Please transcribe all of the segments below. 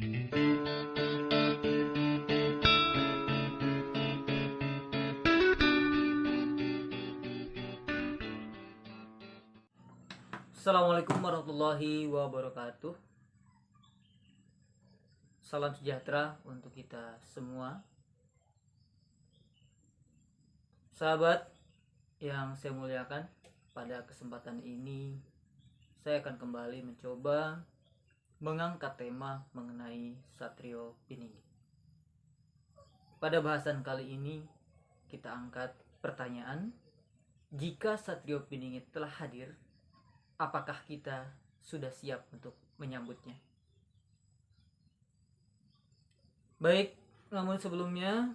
Assalamualaikum warahmatullahi wabarakatuh. Salam sejahtera untuk kita semua. Sahabat yang saya muliakan, pada kesempatan ini saya akan kembali mencoba mengangkat tema mengenai Satrio Piningit. Pada bahasan kali ini kita angkat pertanyaan, jika Satrio Piningit telah hadir, apakah kita sudah siap untuk menyambutnya? Baik, namun sebelumnya,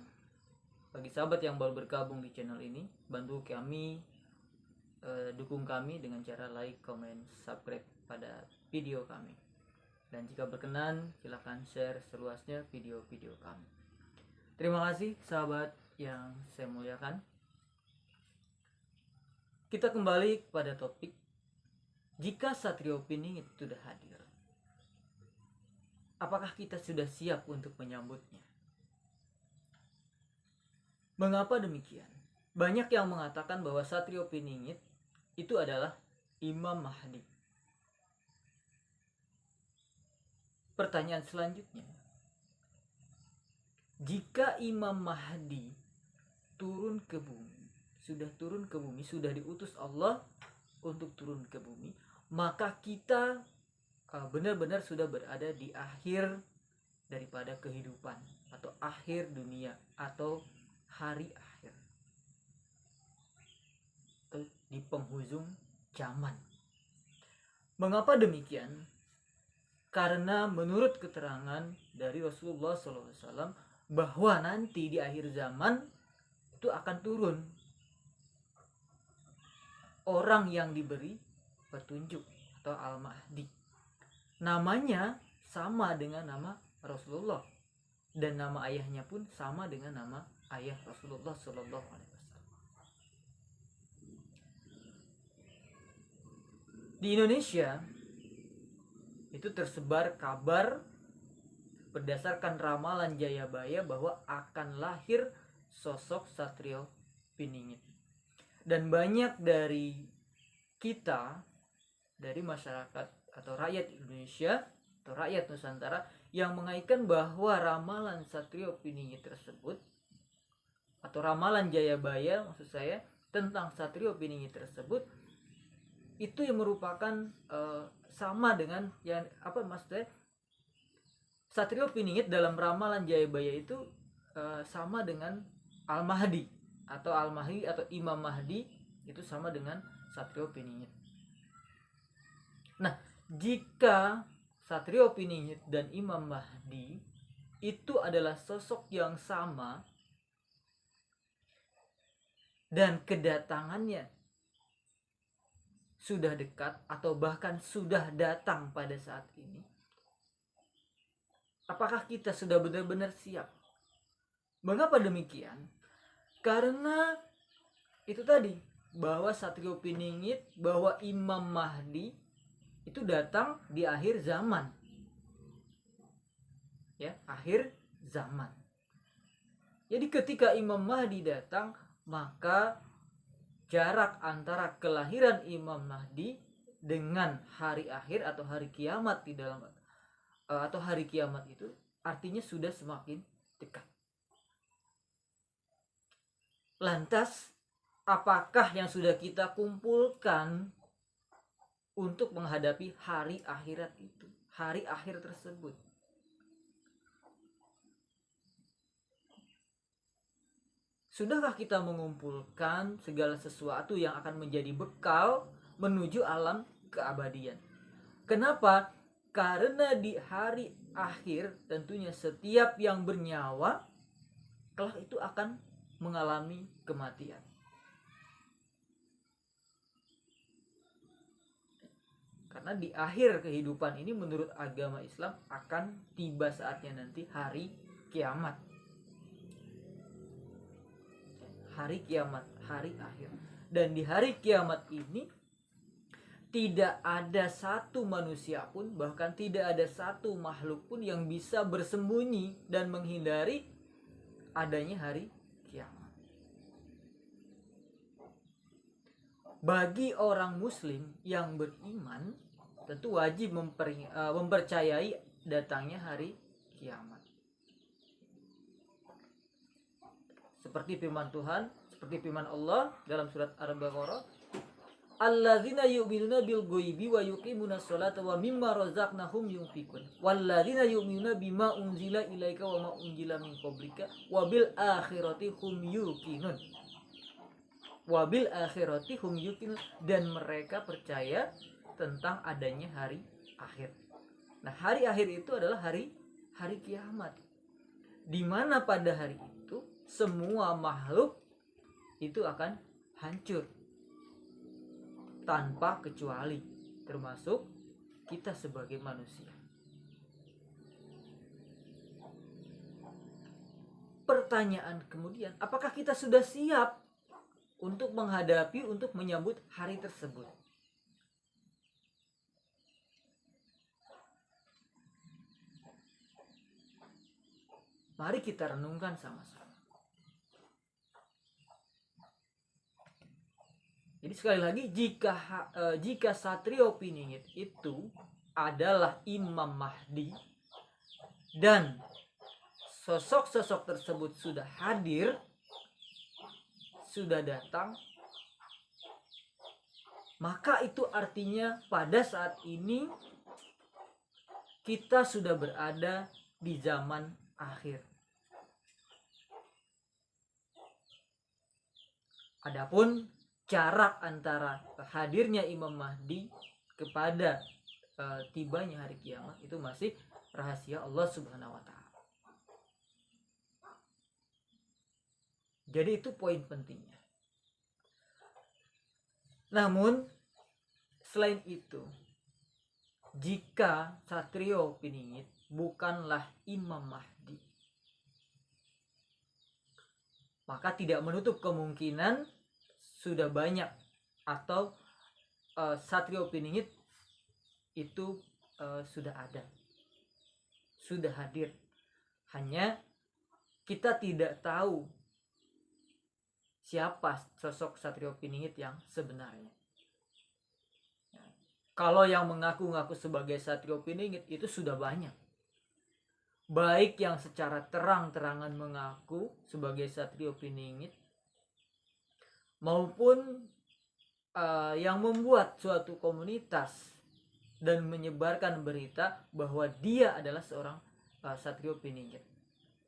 bagi sahabat yang baru bergabung di channel ini, bantu kami, dukung kami dengan cara like, comment, subscribe pada video kami. Dan jika berkenan, silahkan share seluasnya video-video kami. Terima kasih sahabat yang saya muliakan. Kita kembali pada topik, jika Satrio Piningit sudah hadir, apakah kita sudah siap untuk menyambutnya? Mengapa demikian? Banyak yang mengatakan bahwa Satrio Piningit itu adalah Imam Mahdi. Pertanyaan selanjutnya, jika Imam Mahdi turun ke bumi, sudah diutus Allah untuk turun ke bumi, maka kita benar-benar sudah berada di akhir daripada kehidupan, atau akhir dunia, atau hari akhir, atau di penghujung zaman. Mengapa demikian? Karena menurut keterangan dari Rasulullah SAW bahwa nanti di akhir zaman itu akan turun orang yang diberi petunjuk atau Al-Mahdi. Namanya sama dengan nama Rasulullah, dan nama ayahnya pun sama dengan nama ayah Rasulullah SAW. Di Indonesia itu tersebar kabar berdasarkan ramalan Jayabaya bahwa akan lahir sosok Satrio Piningit. Dan banyak dari kita, dari masyarakat atau rakyat Indonesia atau rakyat Nusantara, yang mengaitkan bahwa ramalan Satrio Piningit tersebut, atau ramalan Jayabaya maksud saya, tentang Satrio Piningit tersebut, itu yang merupakan sama dengan yang maksudnya Satrio Piningit dalam ramalan Jayabaya itu sama dengan Al-Mahdi atau Imam Mahdi, itu sama dengan Satrio Piningit. Nah, jika Satrio Piningit dan Imam Mahdi itu adalah sosok yang sama dan kedatangannya sudah dekat atau bahkan sudah datang pada saat ini, apakah kita sudah benar-benar siap? Mengapa demikian? Karena itu tadi, bahwa Satrio Piningit, bahwa Imam Mahdi itu datang di akhir zaman. Ya, akhir zaman. Jadi ketika Imam Mahdi datang, maka jarak antara kelahiran Imam Mahdi dengan hari akhir atau hari kiamat di dalam atau hari kiamat itu artinya sudah semakin dekat. Lantas, apakah yang sudah kita kumpulkan untuk menghadapi hari akhirat itu, hari akhir tersebut? Sudahkah kita mengumpulkan segala sesuatu yang akan menjadi bekal menuju alam keabadian? Kenapa? Karena di hari akhir tentunya setiap yang bernyawa kelak itu akan mengalami kematian. Karena di akhir kehidupan ini menurut agama Islam akan tiba saatnya nanti hari kiamat. Hari kiamat, hari akhir. Dan di hari kiamat ini tidak ada satu manusia pun, bahkan tidak ada satu makhluk pun yang bisa bersembunyi dan menghindari adanya hari kiamat. Bagi orang muslim yang beriman, tentu wajib mempercayai datangnya hari kiamat. Seperti firman Tuhan, seperti firman Allah dalam surat Al-Baqarah, alladzina yu'minuna bil ghaibi wa yuqimuna sholata wa mimma razaqnahum yunfiqun walladzina yu'minuna bima unzila ilaika wa ma unzila min qablika wa bil akhirati hum yuqinun. Wa bil akhirati hum yuqinun, dan mereka percaya tentang adanya hari akhir. Nah, hari akhir itu adalah hari kiamat, di mana pada hari itu semua makhluk itu akan hancur tanpa kecuali, termasuk kita sebagai manusia. Pertanyaan kemudian, apakah kita sudah siap untuk menghadapi, untuk menyambut hari tersebut? Mari kita renungkan sama-sama. Jadi sekali lagi, jika Satrio Piningit itu adalah Imam Mahdi dan sosok-sosok tersebut sudah hadir, sudah datang, maka itu artinya pada saat ini kita sudah berada di zaman akhir. Adapun jarak antara hadirnya Imam Mahdi kepada tibanya hari kiamat itu masih rahasia Allah Subhanahu wa Ta'ala. Jadi itu poin pentingnya. Namun selain itu, jika Satrio Piningit bukanlah Imam Mahdi, maka tidak menutup kemungkinan sudah banyak atau Satrio Piningit itu sudah ada, sudah hadir. Hanya kita tidak tahu siapa sosok Satrio Piningit yang sebenarnya. Kalau yang mengaku-ngaku sebagai Satrio Piningit itu sudah banyak, baik yang secara terang-terangan mengaku sebagai Satrio Piningit maupun yang membuat suatu komunitas dan menyebarkan berita bahwa dia adalah seorang Satrio Piningit.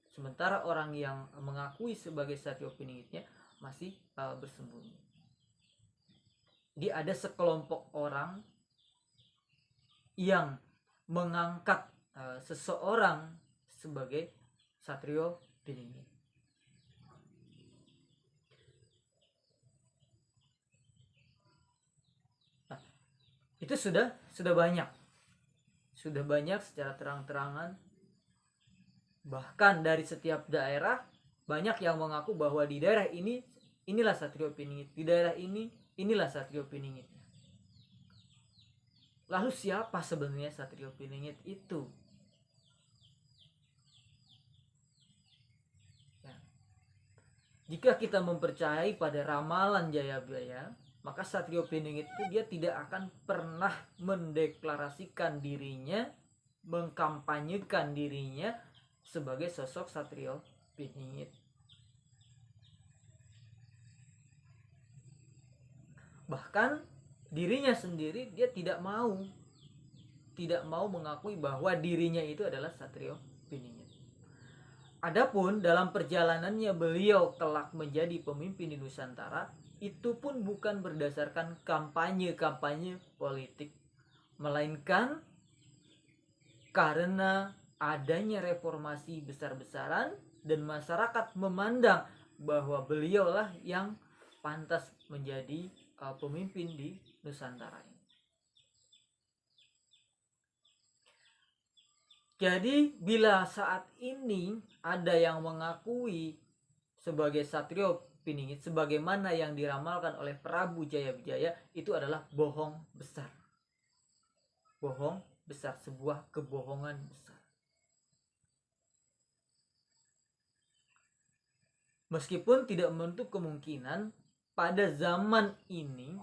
Sementara orang yang mengakui sebagai Satrio Piningitnya masih bersembunyi. Jadi ada sekelompok orang yang mengangkat seseorang sebagai Satrio Piningit. Nah, itu sudah banyak secara terang-terangan. Bahkan dari setiap daerah banyak yang mengaku bahwa di daerah ini inilah Satrio Piningit, di daerah ini inilah Satrio Piningit. Lalu siapa sebenarnya Satrio Piningit itu? Ya. Jika kita mempercayai pada ramalan Jayabaya, maka Satrio Piningit itu dia tidak akan pernah mendeklarasikan dirinya, mengkampanyekan dirinya sebagai sosok Satrio Piningit. Bahkan dirinya sendiri dia tidak mau mengakui bahwa dirinya itu adalah Satrio Piningit. Adapun dalam perjalanannya beliau kelak menjadi pemimpin di Nusantara, itu pun bukan berdasarkan kampanye politik, melainkan karena adanya reformasi besar-besaran dan masyarakat memandang bahwa beliaulah yang pantas menjadi pemimpin di Nusantara ini. Jadi bila saat ini ada yang mengakui sebagai Satrio Piningit sebagaimana yang diramalkan oleh Prabu Jaya itu adalah bohong besar. Bohong besar, sebuah kebohongan besar. Meskipun tidak menutup kemungkinan pada zaman ini,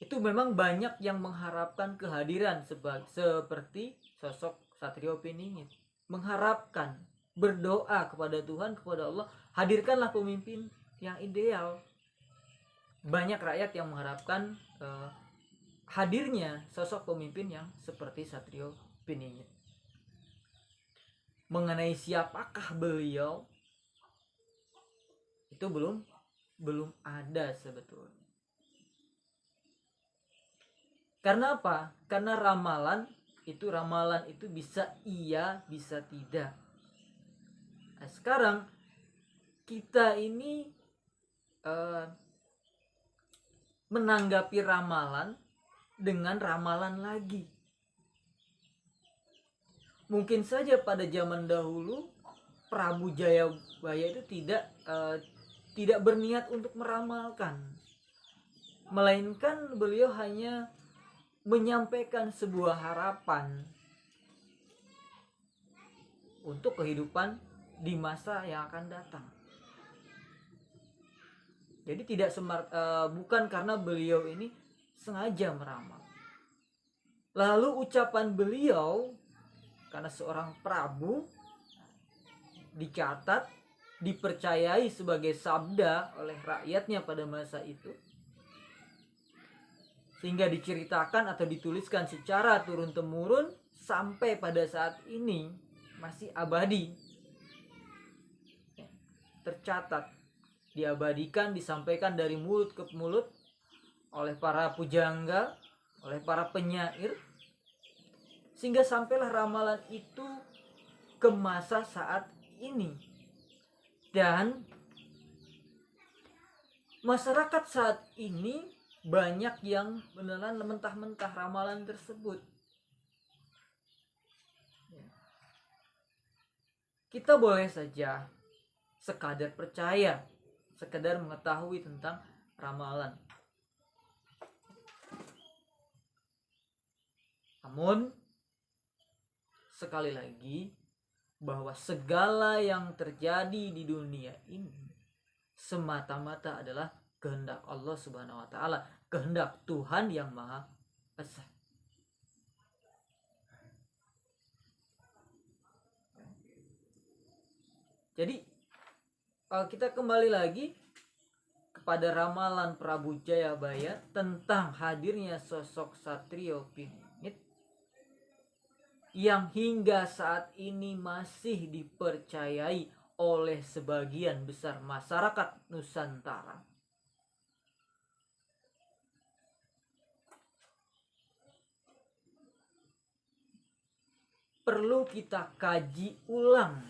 itu memang banyak yang mengharapkan kehadiran seperti sosok Satrio Piningit, mengharapkan, berdoa kepada Tuhan, kepada Allah, hadirkanlah pemimpin yang ideal. Banyak rakyat yang mengharapkan hadirnya sosok pemimpin yang seperti Satrio Piningit. Mengenai siapakah beliau itu belum ada sebetulnya. Karena apa? Karena ramalan itu bisa iya, bisa tidak. Nah, sekarang kita ini menanggapi ramalan dengan ramalan lagi. Mungkin saja pada zaman dahulu Prabu Jayabaya itu tidak berniat untuk meramalkan, melainkan beliau hanya menyampaikan sebuah harapan untuk kehidupan di masa yang akan datang. Jadi bukan karena beliau ini sengaja meramal. Lalu ucapan beliau karena seorang prabu dicatat, dipercayai sebagai sabda oleh rakyatnya pada masa itu, sehingga diceritakan atau dituliskan secara turun-temurun sampai pada saat ini masih abadi, tercatat, diabadikan, disampaikan dari mulut ke mulut oleh para pujangga, oleh para penyair, sehingga sampailah ramalan itu ke masa saat ini. Dan masyarakat saat ini banyak yang menelan mentah-mentah ramalan tersebut. Kita boleh saja sekadar percaya, sekadar mengetahui tentang ramalan. Namun sekali lagi, bahwa segala yang terjadi di dunia ini semata-mata adalah kehendak Allah Subhanahu wa taala, kehendak Tuhan yang Maha Esa. Jadi kita kembali lagi kepada ramalan Prabu Jayabaya tentang hadirnya sosok Satrio Piningit yang hingga saat ini masih dipercayai oleh sebagian besar masyarakat Nusantara. Perlu kita kaji ulang.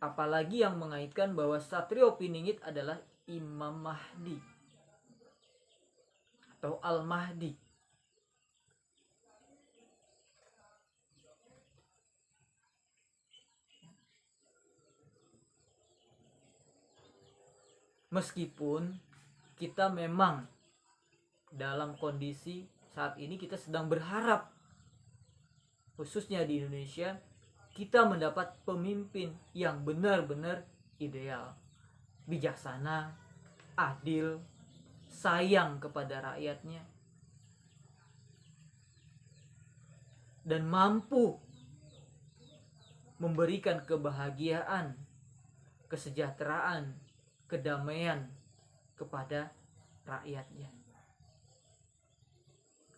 Apalagi yang mengaitkan bahwa Satrio Piningit adalah Imam Mahdi atau Al-Mahdi. Meskipun kita memang dalam kondisi saat ini kita sedang berharap, khususnya di Indonesia, kita mendapat pemimpin yang benar-benar ideal, bijaksana, adil, sayang kepada rakyatnya, dan mampu memberikan kebahagiaan, kesejahteraan, kedamaian kepada rakyatnya.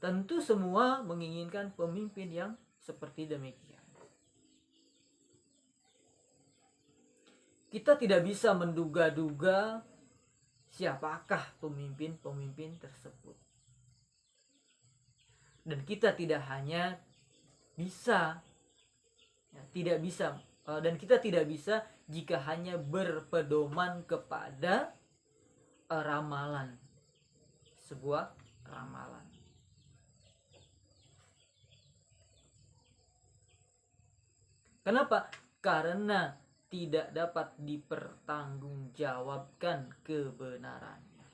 Tentu semua menginginkan pemimpin yang seperti demikian. Kita tidak bisa menduga-duga siapakah pemimpin-pemimpin tersebut. Dan kita tidak hanya bisa, dan kita tidak bisa jika hanya berpedoman kepada ramalan, sebuah ramalan. Kenapa? Karena tidak dapat dipertanggungjawabkan kebenarannya.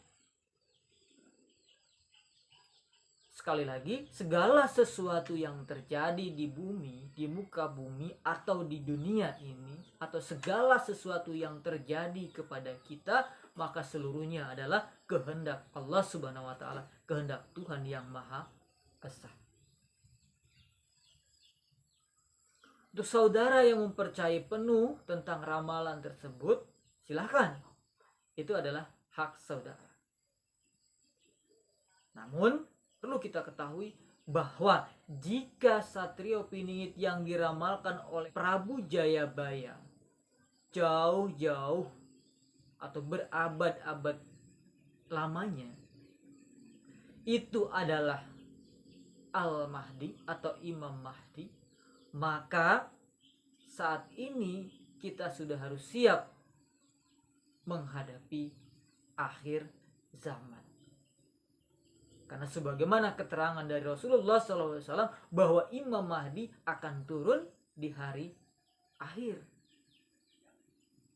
Sekali lagi, segala sesuatu yang terjadi di bumi, di muka bumi, atau di dunia ini, atau segala sesuatu yang terjadi kepada kita, maka seluruhnya adalah kehendak Allah Subhanahu wa Ta'ala, kehendak Tuhan yang Maha Esa. Untuk saudara yang mempercayai penuh tentang ramalan tersebut, silakan. Itu adalah hak saudara. Namun, perlu kita ketahui bahwa jika Satrio Piningit yang diramalkan oleh Prabu Jayabaya jauh-jauh atau berabad-abad lamanya, itu adalah Al-Mahdi atau Imam Mahdi, maka saat ini kita sudah harus siap menghadapi akhir zaman. Karena sebagaimana keterangan dari Rasulullah SAW bahwa Imam Mahdi akan turun di hari akhir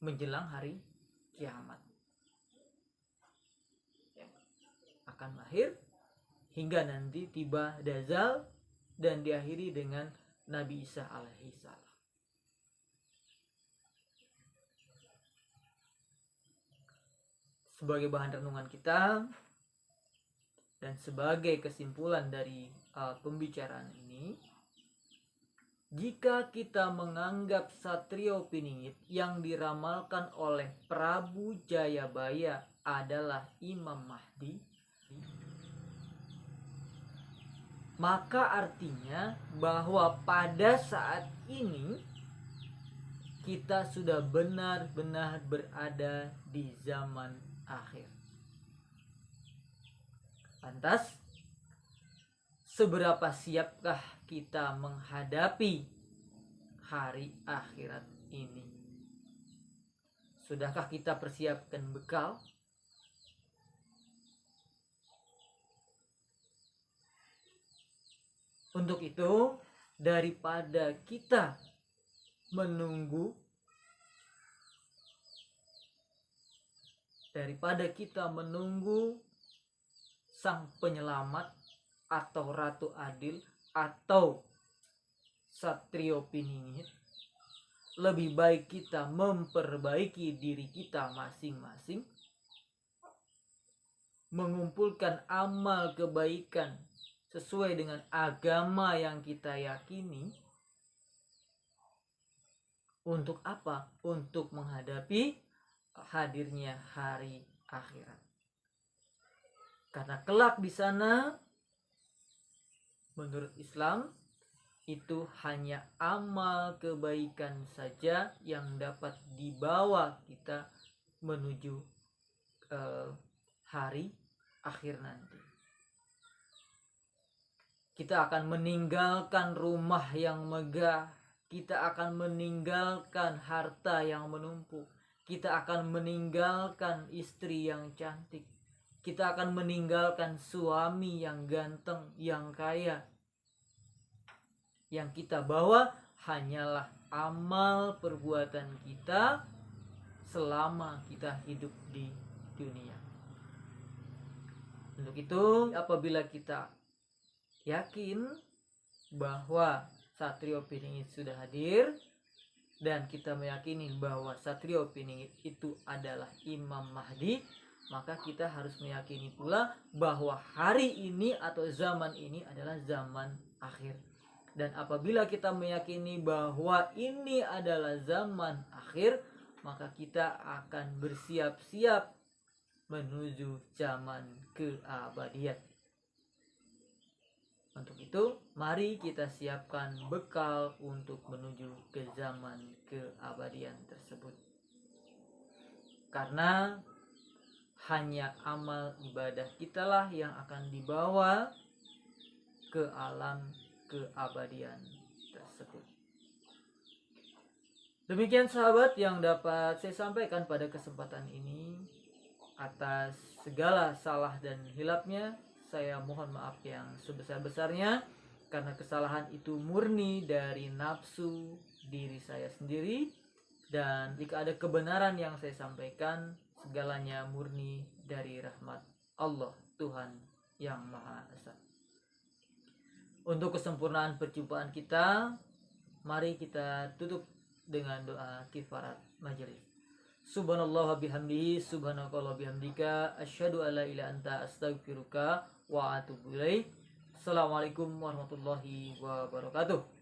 menjelang hari kiamat. Akan lahir hingga nanti tiba Dajjal dan diakhiri dengan Nabi Isa alaihi salam. Sebagai bahan renungan kita dan sebagai kesimpulan dari pembicaraan ini, jika kita menganggap Satrio Piningit yang diramalkan oleh Prabu Jayabaya adalah Imam Mahdi, maka artinya bahwa pada saat ini kita sudah benar-benar berada di zaman akhir. Lantas, seberapa siapkah kita menghadapi hari akhirat ini? Sudahkah kita persiapkan bekal? Untuk itu, daripada kita menunggu, sang penyelamat atau Ratu Adil atau Satrio Piningit, lebih baik kita memperbaiki diri kita masing-masing, mengumpulkan amal kebaikan sesuai dengan agama yang kita yakini. Untuk apa? Untuk menghadapi hadirnya hari akhirat. Karena kelak di sana, menurut Islam, itu hanya amal kebaikan saja yang dapat dibawa kita menuju hari akhir nanti. Kita akan meninggalkan rumah yang megah, kita akan meninggalkan harta yang menumpuk, kita akan meninggalkan istri yang cantik, kita akan meninggalkan suami yang ganteng, yang kaya. Yang kita bawa hanyalah amal perbuatan kita selama kita hidup di dunia. Untuk itu, apabila kita yakin bahwa Satrio Piningit sudah hadir dan kita meyakini bahwa Satrio Piningit itu adalah Imam Mahdi, maka kita harus meyakini pula bahwa hari ini atau zaman ini adalah zaman akhir. Dan apabila kita meyakini bahwa ini adalah zaman akhir, maka kita akan bersiap-siap menuju zaman keabadian. Untuk itu, mari kita siapkan bekal untuk menuju ke zaman keabadian tersebut. Karena hanya amal ibadah kitalah yang akan dibawa ke alam keabadian tersebut. Demikian sahabat yang dapat saya sampaikan pada kesempatan ini. Atas segala salah dan hilapnya, saya mohon maaf yang sebesar-besarnya, karena kesalahan itu murni dari nafsu, diri saya sendiri, dan jika ada kebenaran yang saya sampaikan, segalanya murni dari rahmat Allah, Tuhan yang Maha Esa. Untuk kesempurnaan perjumpaan kita, mari kita tutup dengan doa kifarat majelis. Subhanallah bihamdihi, subhanakallah bihamdika, asyhadu alla ilaha anta, astaghfiruka wa atubu ilaik. Assalamualaikum warahmatullahi wabarakatuh.